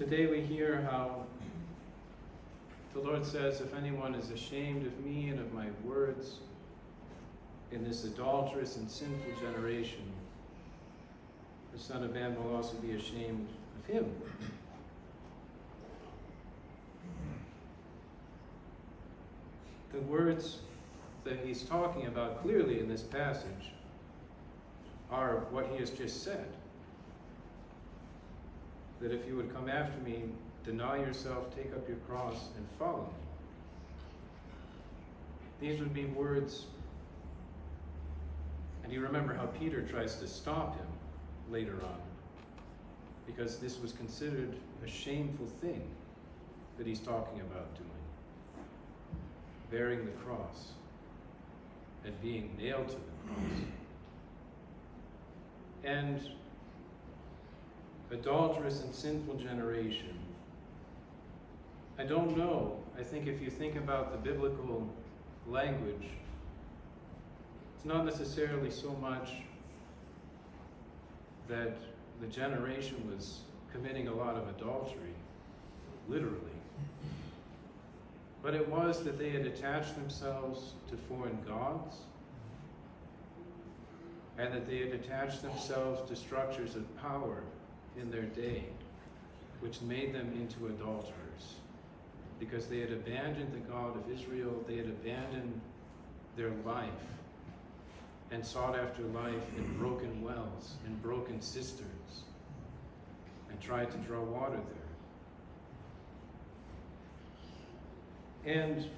Today we hear how the Lord says, if anyone is ashamed of me and of my words in this adulterous and sinful generation, the Son of Man will also be ashamed of him. The words that he's talking about clearly in this passage are what he has just said. That if you would come after me, deny yourself, take up your cross, and follow me. These would be words, and you remember how Peter tries to stop him later on, because this was considered a shameful thing that he's talking about doing. Bearing the cross and being nailed to the cross. And adulterous and sinful generation. I don't know. I think if you think about the biblical language, it's not necessarily so much that the generation was committing a lot of adultery, literally. But it was that they had attached themselves to foreign gods, and that they had attached themselves to structures of power in their day, which made them into adulterers, because they had abandoned the God of Israel, they had abandoned their life, and sought after life in broken wells, in broken cisterns, and tried to draw water there. And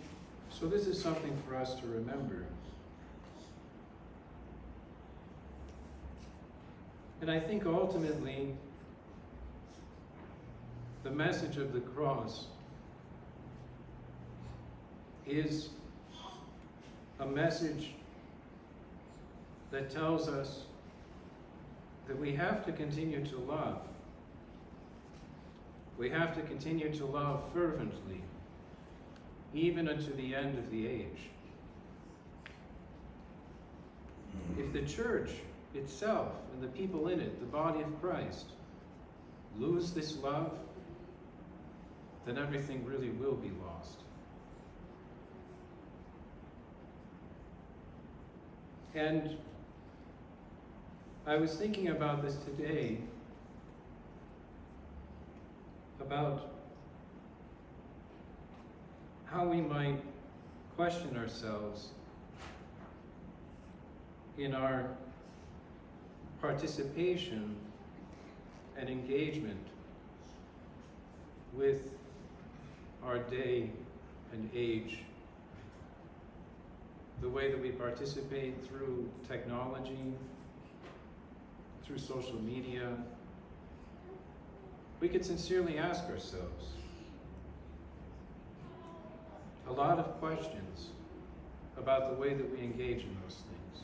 so this is something for us to remember. And I think ultimately, the message of the cross is a message that tells us that we have to continue to love. We have to continue to love fervently, even unto the end of the age. If the church itself and the people in it, the body of Christ, lose this love, then everything really will be lost. And I was thinking about this today, about how we might question ourselves in our participation and engagement with our day and age, the way that we participate through technology, through social media. We could sincerely ask ourselves a lot of questions about the way that we engage in those things.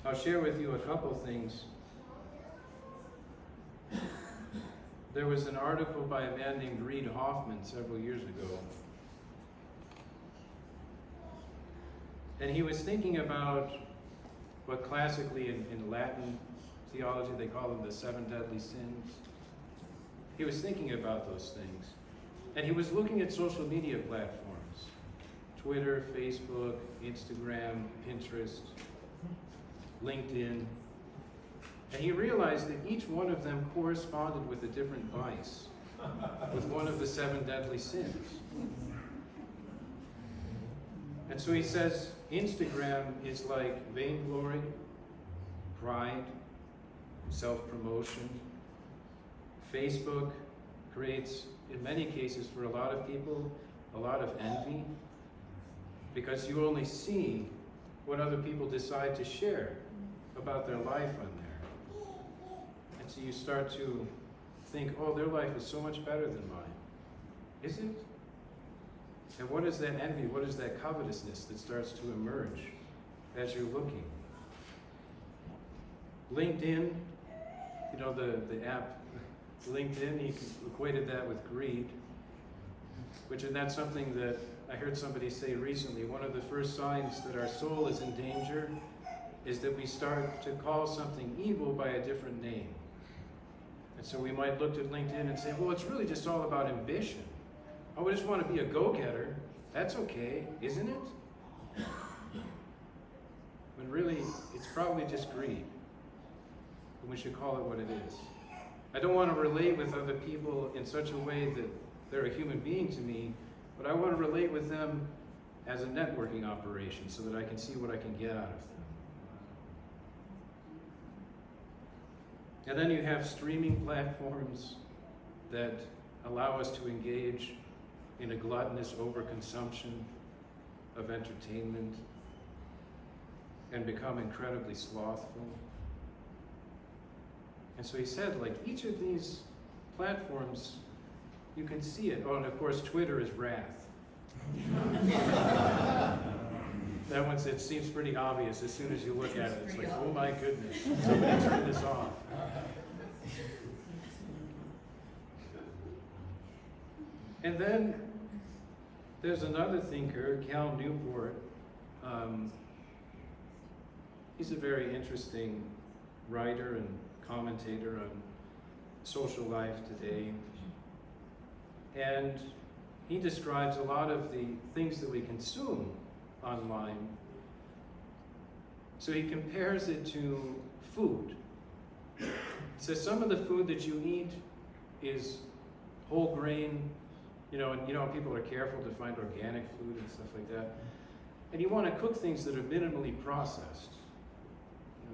I'll share with you a couple things. There was an article by a man named Reid Hoffman several years ago. And he was thinking about what classically in Latin theology they call them the 7 deadly sins. He was thinking about those things. And he was looking at social media platforms, Twitter, Facebook, Instagram, Pinterest, LinkedIn. And he realized that each one of them corresponded with a different vice, with one of the 7 deadly sins. And so he says Instagram is like vainglory, pride, self-promotion. Facebook creates, in many cases for a lot of people, a lot of envy, because you only see what other people decide to share about their life on there. And so you start to think, oh, their life is so much better than mine. Is it? And what is that envy? What is that covetousness that starts to emerge as you're looking? LinkedIn, you know, the app LinkedIn, he equated that with greed, and that's something that I heard somebody say recently. One of the first signs that our soul is in danger is that we start to call something evil by a different name. And so we might look at LinkedIn and say, well, it's really just all about ambition. Oh, I just want to be a go-getter. That's okay, isn't it? But really, it's probably just greed. And we should call it what it is. I don't want to relate with other people in such a way that they're a human being to me, but I want to relate with them as a networking operation so that I can see what I can get out of them. And then you have streaming platforms that allow us to engage in a gluttonous overconsumption of entertainment and become incredibly slothful. And so he said, like, each of these platforms, you can see it. Oh, and of course, Twitter is wrath. That one, it seems pretty obvious as soon as you look at it. It's like, oh my goodness, somebody turn this off. And then there's another thinker, Cal Newport. He's a very interesting writer and commentator on social life today. And he describes a lot of the things that we consume online. So he compares it to food. He says some of the food that you eat is whole grain, and people are careful to find organic food and stuff like that. And you want to cook things that are minimally processed.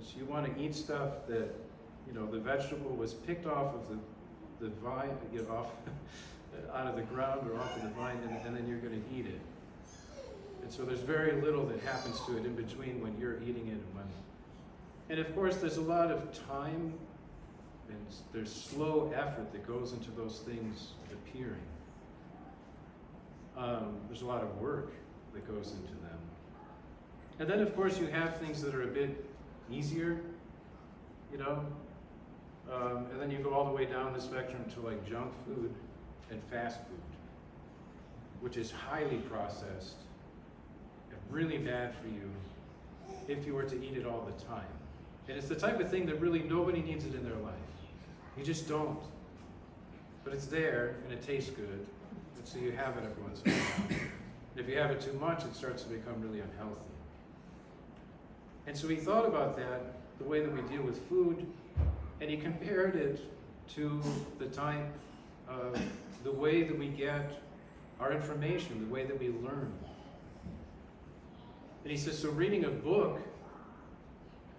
So you want to eat stuff that, the vegetable was picked off of the vine, off out of the ground or off of the vine, and then you're going to eat it. And so there's very little that happens to it in between when you're eating it and when. And of course, there's a lot of time and there's slow effort that goes into those things appearing. There's a lot of work that goes into them. And then, of course, you have things that are a bit easier, and then you go all the way down the spectrum to like junk food and fast food, which is highly processed and really bad for you if you were to eat it all the time. And it's the type of thing that really nobody needs it in their life. You just don't. But it's there and it tastes good, and so you have it every once in a while. And if you have it too much, it starts to become really unhealthy. And so he thought about that, the way that we deal with food, and he compared it to the type of the way that we get our information, the way that we learn. And he says, so reading a book,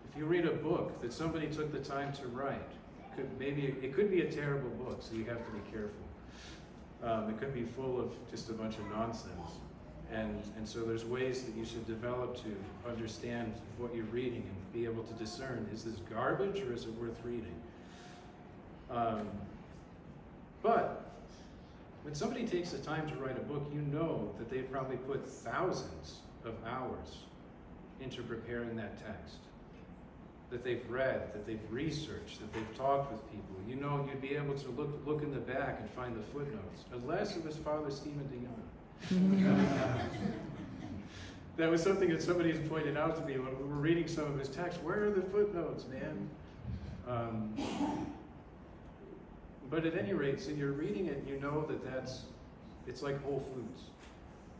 if you read a book that somebody took the time to write, it could be a terrible book, so you have to be careful. It could be full of just a bunch of nonsense. And so there's ways that you should develop to understand what you're reading and be able to discern, is this garbage or is it worth reading? But when somebody takes the time to write a book, you know that they've probably put thousands of hours into preparing that text. That they've read, that they've researched, that they've talked with people. You know, you'd be able to look in the back and find the footnotes, unless it was Father Stephen DeYoung. That was something that somebody has pointed out to me when we were reading some of his texts. Where are the footnotes, man? But at any rate, so you're reading it, you know it's like Whole Foods.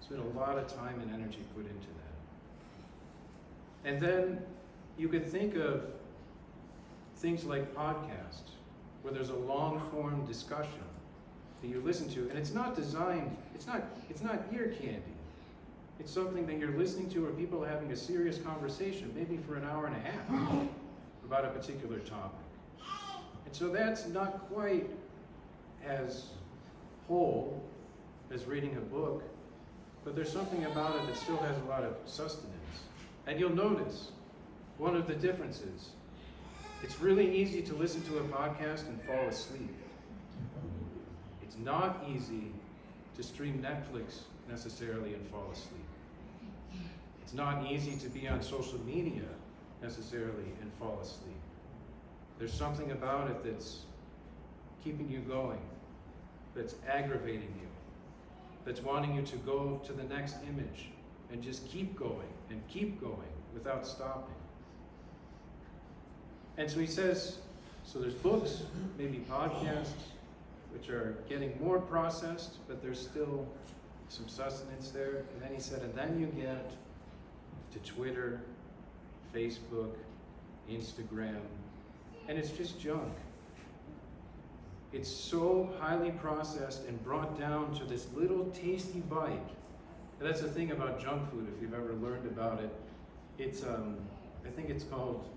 There's been a lot of time and energy put into that. And then you could think of things like podcasts, where there's a long-form discussion that you listen to, and it's not designed, it's not ear candy. It's something that you're listening to, or people are having a serious conversation, maybe for an hour and a half, about a particular topic. And so that's not quite as whole as reading a book, but there's something about it that still has a lot of sustenance. And you'll notice one of the differences. It's really easy to listen to a podcast and fall asleep. It's not easy to stream Netflix necessarily and fall asleep. It's not easy to be on social media necessarily and fall asleep. There's something about it that's keeping you going, that's aggravating you, that's wanting you to go to the next image and just keep going without stopping. And so he says, So there's books, maybe podcasts, which are getting more processed, but there's still some sustenance there. And then he said, and then you get to Twitter, Facebook, Instagram, and it's just junk. It's so highly processed and brought down to this little tasty bite. And that's the thing about junk food, if you've ever learned about it. It's, I think it's called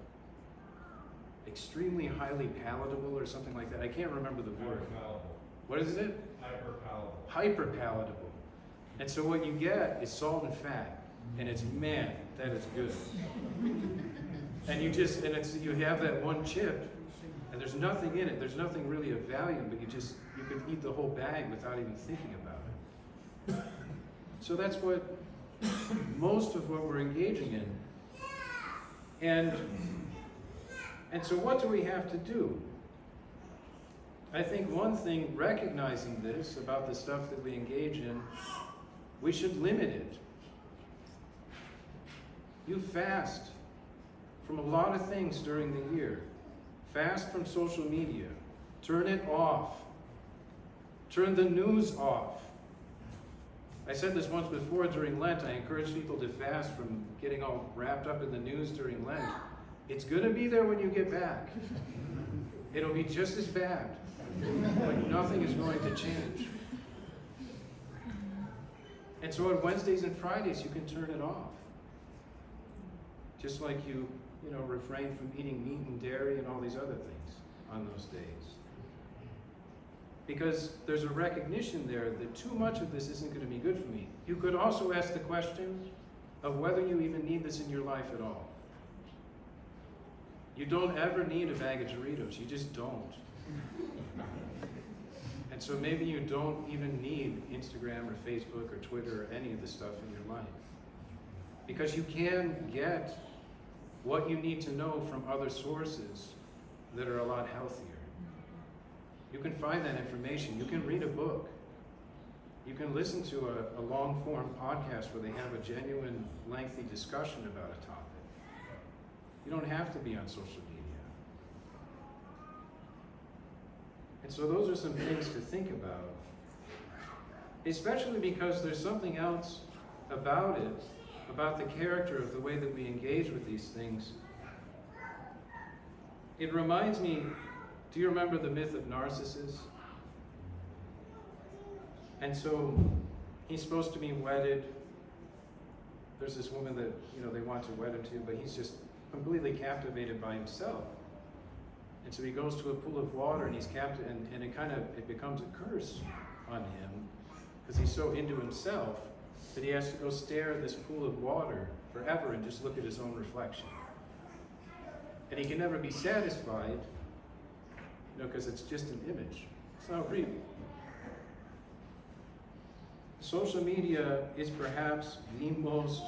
extremely highly palatable or something like that. I can't remember the word. What is it? Hyperpalatable. Hyperpalatable. And so what you get is salt and fat. And it's, man, that is good. And you have that one chip, and there's nothing in it. There's nothing really of value, but you can eat the whole bag without even thinking about it. So that's what most of what we're engaging in. And so what do we have to do? I think one thing, recognizing this about the stuff that we engage in, we should limit it. You fast from a lot of things during the year. Fast from social media. Turn it off. Turn the news off. I said this once before during Lent. I encourage people to fast from getting all wrapped up in the news during Lent. It's going to be there when you get back. It'll be just as bad, but nothing is going to change. And so on Wednesdays and Fridays, you can turn it off. Just like you refrain from eating meat and dairy and all these other things on those days. Because there's a recognition there that too much of this isn't going to be good for me. You could also ask the question of whether you even need this in your life at all. You don't ever need a bag of Doritos. You just don't. And so maybe you don't even need Instagram or Facebook or Twitter or any of the stuff in your life. Because you can get what you need to know from other sources that are a lot healthier. You can find that information. You can read a book. You can listen to a long-form podcast where they have a genuine, lengthy discussion about a topic. You don't have to be on social media. And so those are some things to think about, especially because there's something else about it, about the character of the way that we engage with these things. It reminds me, do you remember the myth of Narcissus? And so he's supposed to be wedded. There's this woman that they want to wed him to, but he's just completely captivated by himself. And so he goes to a pool of water and he's captive, and it becomes a curse on him because he's so into himself that he has to go stare at this pool of water forever and just look at his own reflection. And he can never be satisfied, because it's just an image. It's not real. Social media is perhaps the most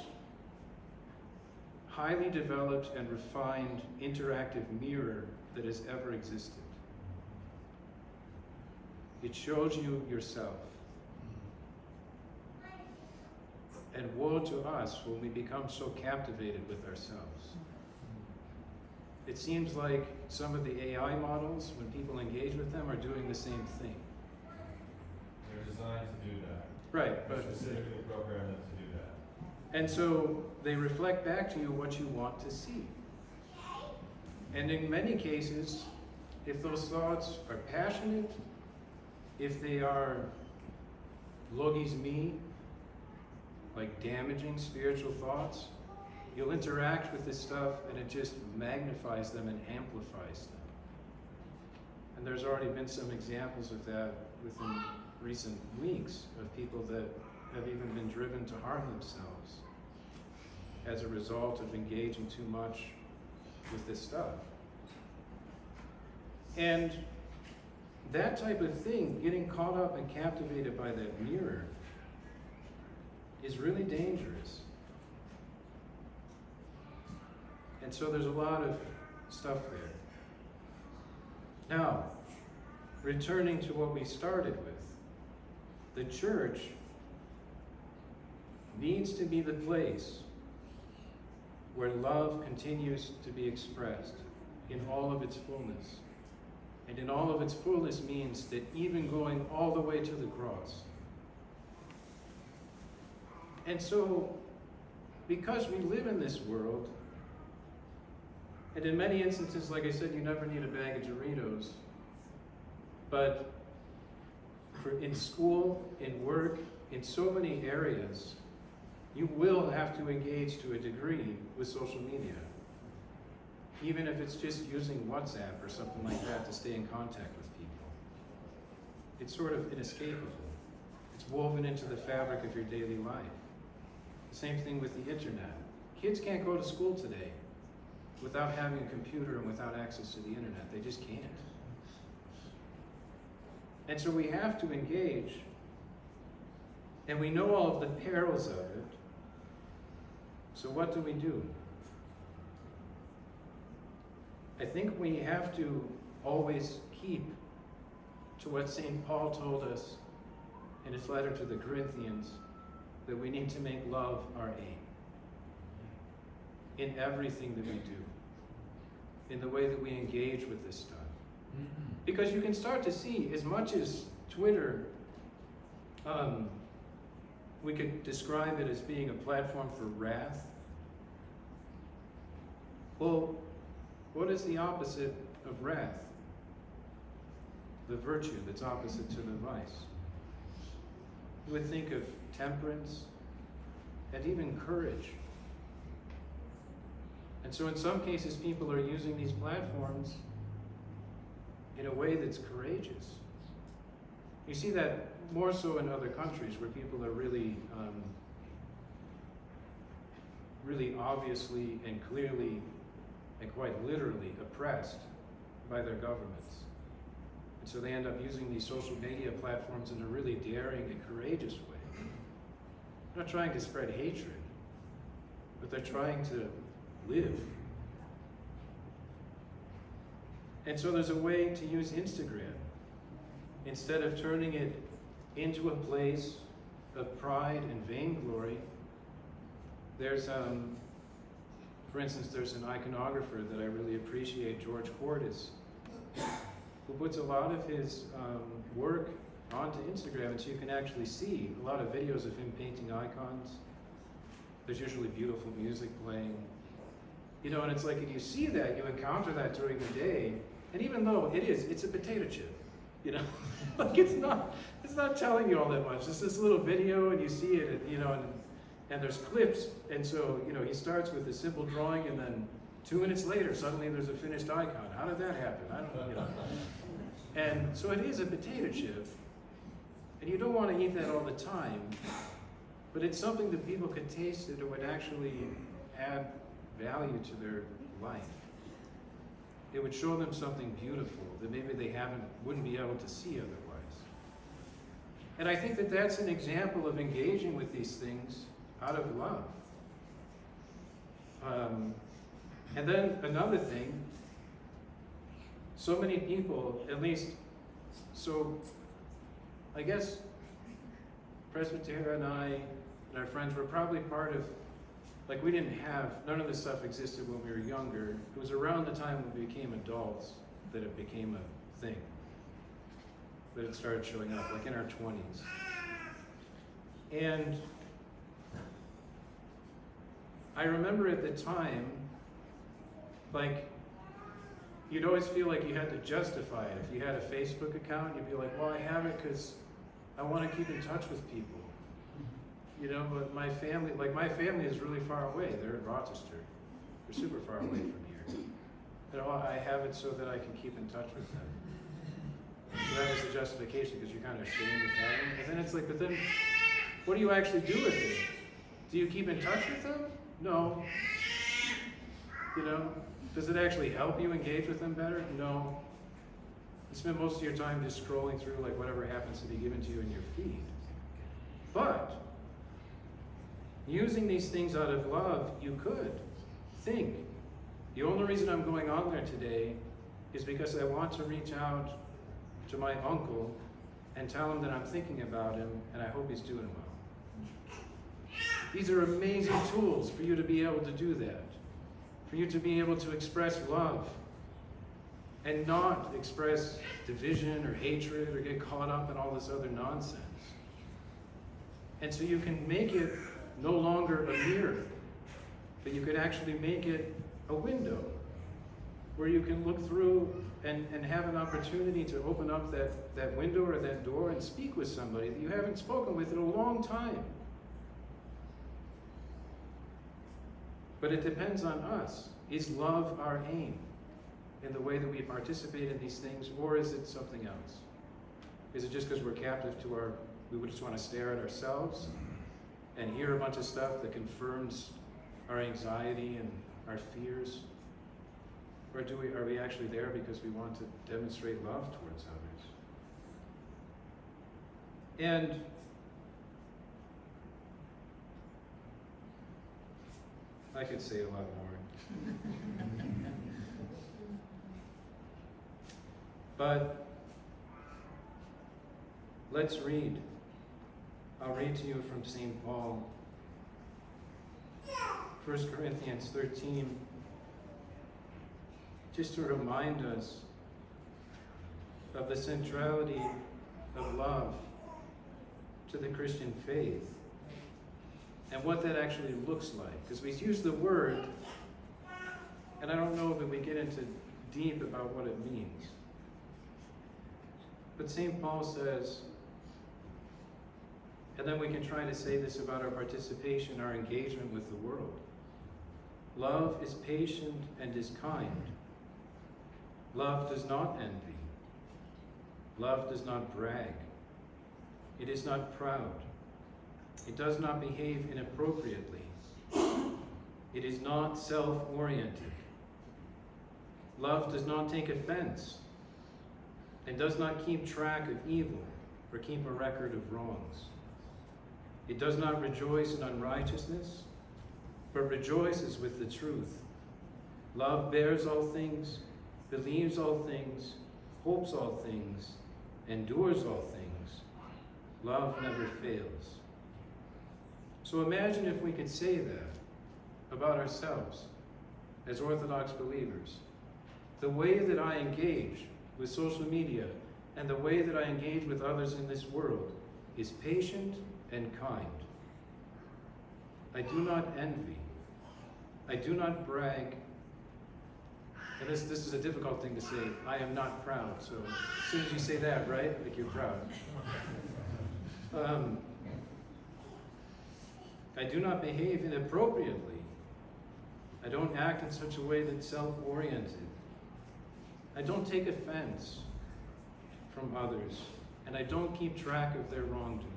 highly developed and refined interactive mirror that has ever existed. It shows you yourself. And woe to us when we become so captivated with ourselves. It seems like some of the AI models, when people engage with them, are doing the same thing. They're designed to do that. Right, but they're specifically programmed to do that. And so they reflect back to you what you want to see. And in many cases, if those thoughts are passionate, if they are logis me, like damaging spiritual thoughts, you'll interact with this stuff and it just magnifies them and amplifies them. And there's already been some examples of that within recent weeks of people that have even been driven to harm themselves as a result of engaging too much with this stuff. And that type of thing, getting caught up and captivated by that mirror, is really dangerous. And so there's a lot of stuff there. Now, returning to what we started with, the church needs to be the place where love continues to be expressed in all of its fullness. and in all of its fullness means that even going all the way to the cross. And so, because we live in this world, and in many instances, like I said, you never need a bag of Doritos, but in school, in work, in so many areas, you will have to engage to a degree with social media. Even if it's just using WhatsApp or something like that to stay in contact with people. It's sort of inescapable. It's woven into the fabric of your daily life. The same thing with the internet. Kids can't go to school today without having a computer and without access to the internet. They just can't. And so we have to engage, and we know all of the perils of it. So what do we do? I think we have to always keep to what St. Paul told us in his letter to the Corinthians, that we need to make love our aim in everything that we do, in the way that we engage with this stuff. Because you can start to see, as much as Twitter, we could describe it as being a platform for wrath. Well, what is the opposite of wrath? The virtue that's opposite to the vice. You would think of temperance and even courage. And so in some cases, people are using these platforms in a way that's courageous. You see that more so in other countries where people are really, really obviously and clearly and quite literally oppressed by their governments. And so they end up using these social media platforms in a really daring and courageous way. They're not trying to spread hatred, but they're trying to live. And so there's a way to use Instagram. Instead of turning it into a place of pride and vainglory, there's, for instance, there's an iconographer that I really appreciate, George Cordes, who puts a lot of his work onto Instagram, and so you can actually see a lot of videos of him painting icons. There's usually beautiful music playing. You know, and it's like, if you see that, you encounter that during the day, and even though it's a potato chip, you know, like it's not telling you all that much. It's this little video, and you see it, you know, and there's clips, and so, you know, he starts with a simple drawing, and then 2 minutes later, suddenly there's a finished icon. How did that happen? I don't know, you know. And so it is a potato chip, and you don't want to eat that all the time, but it's something that people could taste it, or would actually add value to their life. It would show them something beautiful that maybe they wouldn't be able to see otherwise. And I think that that's an example of engaging with these things out of love. And then another thing, so many people, at least, so I guess Presbyterian and I and our friends were probably part of, like, we didn't have, none of this stuff existed when we were younger. It was around the time when we became adults that it became a thing, that it started showing up, like in our 20s. And I remember at the time, like, you'd always feel like you had to justify it. If you had a Facebook account, you'd be like, well, I have it because I want to keep in touch with people. You know, but my family is really far away. They're in Rochester. They're super far away from here. And I have it so that I can keep in touch with them. So that was the justification, because you're kind of ashamed of having it. And then it's like, but then, what do you actually do with it? Do you keep in touch with them? No. You know, does it actually help you engage with them better? No. You spend most of your time just scrolling through like whatever happens to be given to you in your feed. But using these things out of love, you could think, the only reason I'm going on there today is because I want to reach out to my uncle and tell him that I'm thinking about him and I hope he's doing well. These are amazing tools for you to be able to do that, for you to be able to express love and not express division or hatred or get caught up in all this other nonsense. And so you can make it no longer a mirror, but you could actually make it a window where you can look through and have an opportunity to open up that window or that door and speak with somebody that you haven't spoken with in a long time. But it depends on us. Is love our aim in the way that we participate in these things, or is it something else? Is it just because we're captive to we just want to stare at ourselves and hear a bunch of stuff that confirms our anxiety and our fears? Or are we actually there because we want to demonstrate love towards others? And I could say a lot more. But let's read. I'll read to you from St. Paul. 1 Corinthians 13. Just to remind us of the centrality of love to the Christian faith and what that actually looks like. Because we use the word, and I don't know that we get into deep about what it means. But St. Paul says, and then we can try to say this about our participation, our engagement with the world. Love is patient and is kind. Love does not envy. Love does not brag. It is not proud. It does not behave inappropriately. It is not self-oriented. Love does not take offense and does not keep track of evil or keep a record of wrongs. It does not rejoice in unrighteousness, but rejoices with the truth. Love bears all things, believes all things, hopes all things, endures all things. Love never fails. So imagine if we could say that about ourselves as Orthodox believers. The way that I engage with social media and the way that I engage with others in this world is patient and kind. I do not envy. I do not brag. And this is a difficult thing to say. I am not proud. So as soon as you say that, right? Like you're proud. I do not behave inappropriately. I don't act in such a way that's self-oriented. I don't take offense from others. And I don't keep track of their wrongdoing.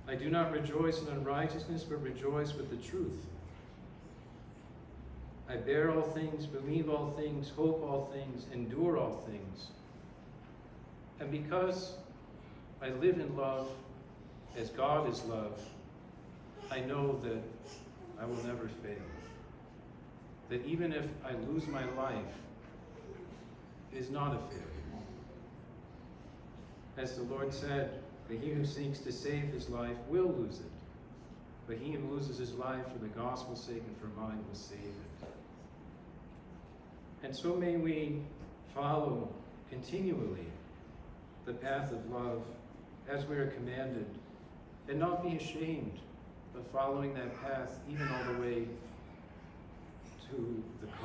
I do not rejoice in unrighteousness, but rejoice with the truth. I bear all things, believe all things, hope all things, endure all things. And because I live in love as God is love, I know that I will never fail. That even if I lose my life, it is not a failure. As the Lord said, that he who seeks to save his life will lose it. But he who loses his life for the gospel's sake and for mine will save it. And so may we follow continually the path of love as we are commanded, and not be ashamed of following that path even all the way to the cross.